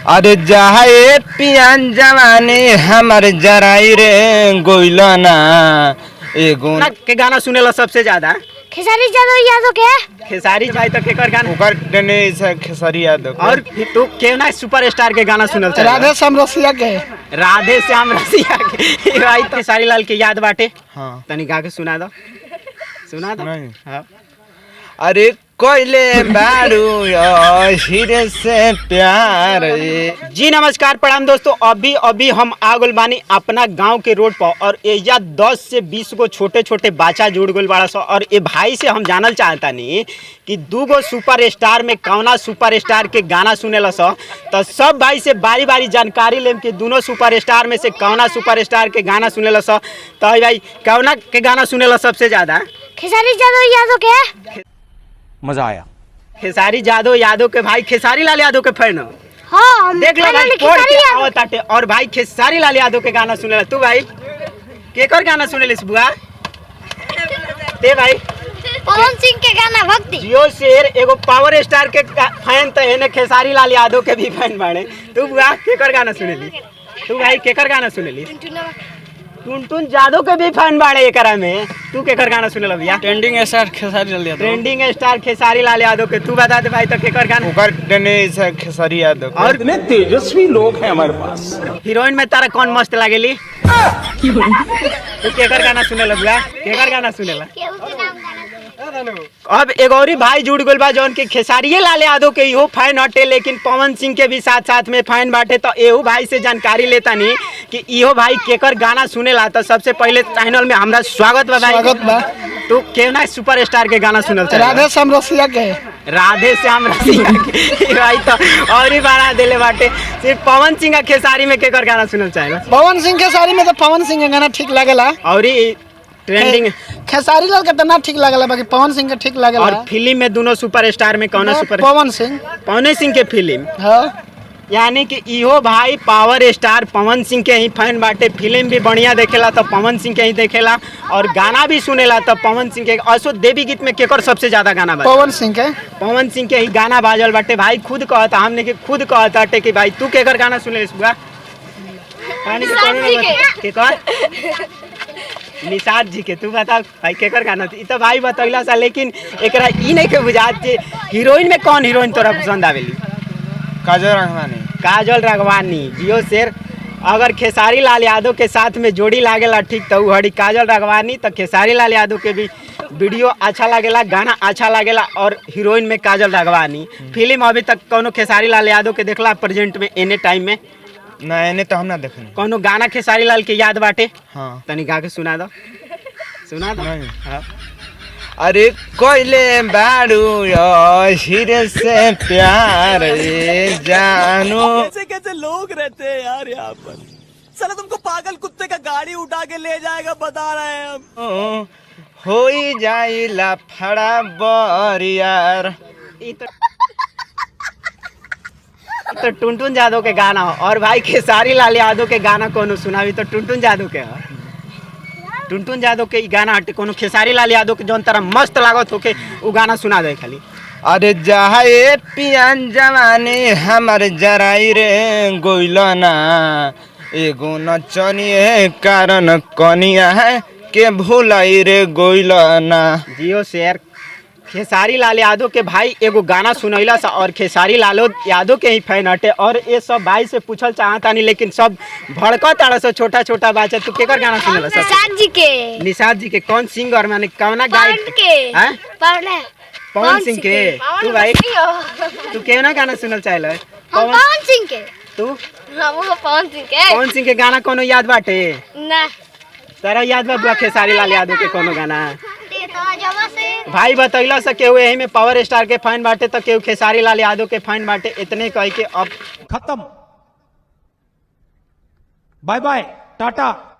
अरे जहाए पियान जवानी हमर जराई रे गोइला ना एगो ना के गाना सुनेला सबसे ज्यादा खेसारी यादव के खेसारी भाई तो केकर गाना ओकर डने से खेसारी यादव और तू के ना सुपरस्टार के गाना सुनल चल राधे श्याम रसिया के राधे श्याम रसिया के भाई तो खेसारी लाल के याद बाटे। हां तनी गा के सुना दो नहीं। हां अरे कोयले बारू हीरे से प्यार जी नमस्कार प्रणाम दोस्तों। अभी हम आगुल बानी अपना गांव के रोड पर और एजा 10 से 20 गो छोटे छोटे बच्चा जुड़ गल बड़ा सा और ये भाई से हम जानल चाहता नहीं कि 2 गो सुपर स्टार में कौना सुपर स्टार के गाना सुनेला सा। तो सब भाई से बारी बारी जानकारी लेम कि दोनों सुपर स्टार में से कौना सुपर स्टार के गाना सुनेला सा। तो भाई कौना के गाना सुनेला सबसे ज्यादा खेसारी यादव के मजा आया। खेसारी यादव के भाई खेसारी लाल यादव के फैन हो। हां देख लो भाई पढ़ के आवत आटे और भाई खेसारी लाल यादव के गाना सुनेला। तू भाई केकर गाना सुनेलिस बुआ ते भाई पवन सिंह के गाना भक्ति जियो शेर एगो पावर स्टार के फैन तो है खेसारी लाल यादव के भी फैन बाड़े। तू बुआ केकर गाना सुनेली? तू भाई केकर गाना सुनेली? टुनटुन यादव के भी फैन बाड़े एकरा में। तू केकर गाना सुनेला भैया? Trending star Khesari Lal Yadav. Trending star Khesari Lal Yadav के। तू बता दे भाई तो केकर गाना? ओकर डने से खेसारी यादव। और इतने तेजस्वी लोग हैं हमारे पास। हीरोइन में तारा कौन मस्त लागेली? तू केकर गाना सुनेला भैया? केकर गाना सुनेला? अब एक और भाई जुड़ गल बा जौन के खेसारी लाल यादव के इहो फैन हटे लेकिन पवन सिंह के भी साथ साथ में फैन बाटे। तो एहू भाई से जानकारी लेता नहीं कि इहो भाई केकर गाना सुनेला। तो सबसे पहले चैनल में हमरा स्वागत बा भाई। स्वागत बा। तू केना सुपरस्टार के गाना सुनल चल? राधे श्याम रसिया के राधे श्याम रसिया के भाई तो और ही बड़ा देले बाटे। सिर्फ पवन सिंह का खेसारी में केकर गाना सुनल चाहेला? पवन सिंह के सारी में तो पवन सिंह के गाना ठीक लागेला और ही ट्रेंडिंग खेसारी लाल के तो ना ठीक लागेला बाकी पवन सिंह के ठीक लागेला। और फिल्म में दोनों सुपरस्टार में कौन सुपर? पवन सिंह। पवन सिंह के फिल्म हां यानी कि इहो भाई पावर स्टार पवन सिंह के ही फैन बाटे। फिल्म भी बढ़िया देखेला तो पवन सिंह के ही देखेला और गाना भी सुनेला तो पवन सिंह के। असो देवी गीत में केकर सबसे ज्यादा गाना बाटे? पवन सिंह के। पवन सिंह के ही गाना बाजल बाटे। भाई खुद कहता हमने कि खुद कहता कि भाई तू केकर गाना सुने बुआ? केकर? निषाद जी के। तू बता भाई केकर गाना? ई तो भाई बतैला सा लेकिन एकरा ई नहीं के बुझात जे हीरोइन में कौन हीरोइन तोरा पसंद आवेली? काजल राघवानी। काजल राघवानी जियो शेर। अगर खेसारी लाल यादव के साथ में जोड़ी लागेला ठीक तो उ हड़ी काजल राघवानी। तो खेसारी लाल यादव के भी वीडियो अच्छा लागेला, गाना अच्छा लागेला और हीरोइन में काजल राघवानी। फिल्म अभी तक कोनो खेसारी लाल यादव के देखला प्रेजेंट में एने टाइम में? ना एने तो हम ना देखने। कोनो गाना खेसारी लाल के याद बाटे? हां तनी गा के सुना दो नहीं। हाँ। अरे कोयले बारू हीरे से प्यार जानू। कैसे कैसे लोग रहते हैं यार यहाँ पर। साला तुमको पागल कुत्ते का गाड़ी उठा के ले जाएगा बता रहे हैं हम। होई जाइला फड़ा बरियार। तो टुनटुन यादव के गाना हो। और भाई खेसारी लाल यादव के गाना कोनो सुनावी तो टुनटुन यादव के हो। टुनटुन यादव के गाना हटे कोनो खेसारी लाल यादव के जौन तरह मस्त लागत होके वो गाना सुना दे खाली। अरे जहाए पियान जवानी हमर जराई रे गोइला ना एगो नचनिए कारण कनिया है के भूलाई रे गोइला ना। जियो शेर। खेसारी लाल यादव के भाई एगो गाना सुनैला सा और खेसारी लाल यादव के ही फैन हटे। और ये सब भाई से पूछल चाहता नहीं लेकिन सब भड़का ताड़ा सा छोटा छोटा बच्चा। तू केकर गाना सुनेला? निषाद जी के। निषाद जी के कौन सिंगर माने कौना गायक के? हैं? पवन सिंह के। तू भाई तू केना गाना सुनल चाहेला? पवन सिंह के। तू हम पवन सिंह के। पवन सिंह के गाना कोनो याद बाटे? ना तेरा याद बा बुआ खेसारी लाल यादव के कोनो गाना? भाई बतैला से केहू यही में पावर स्टार के फैन बाटे तो केहू खेसारी लाल यादव के फैन बाटे। इतने कह के अब खत्म। Bye bye Tata.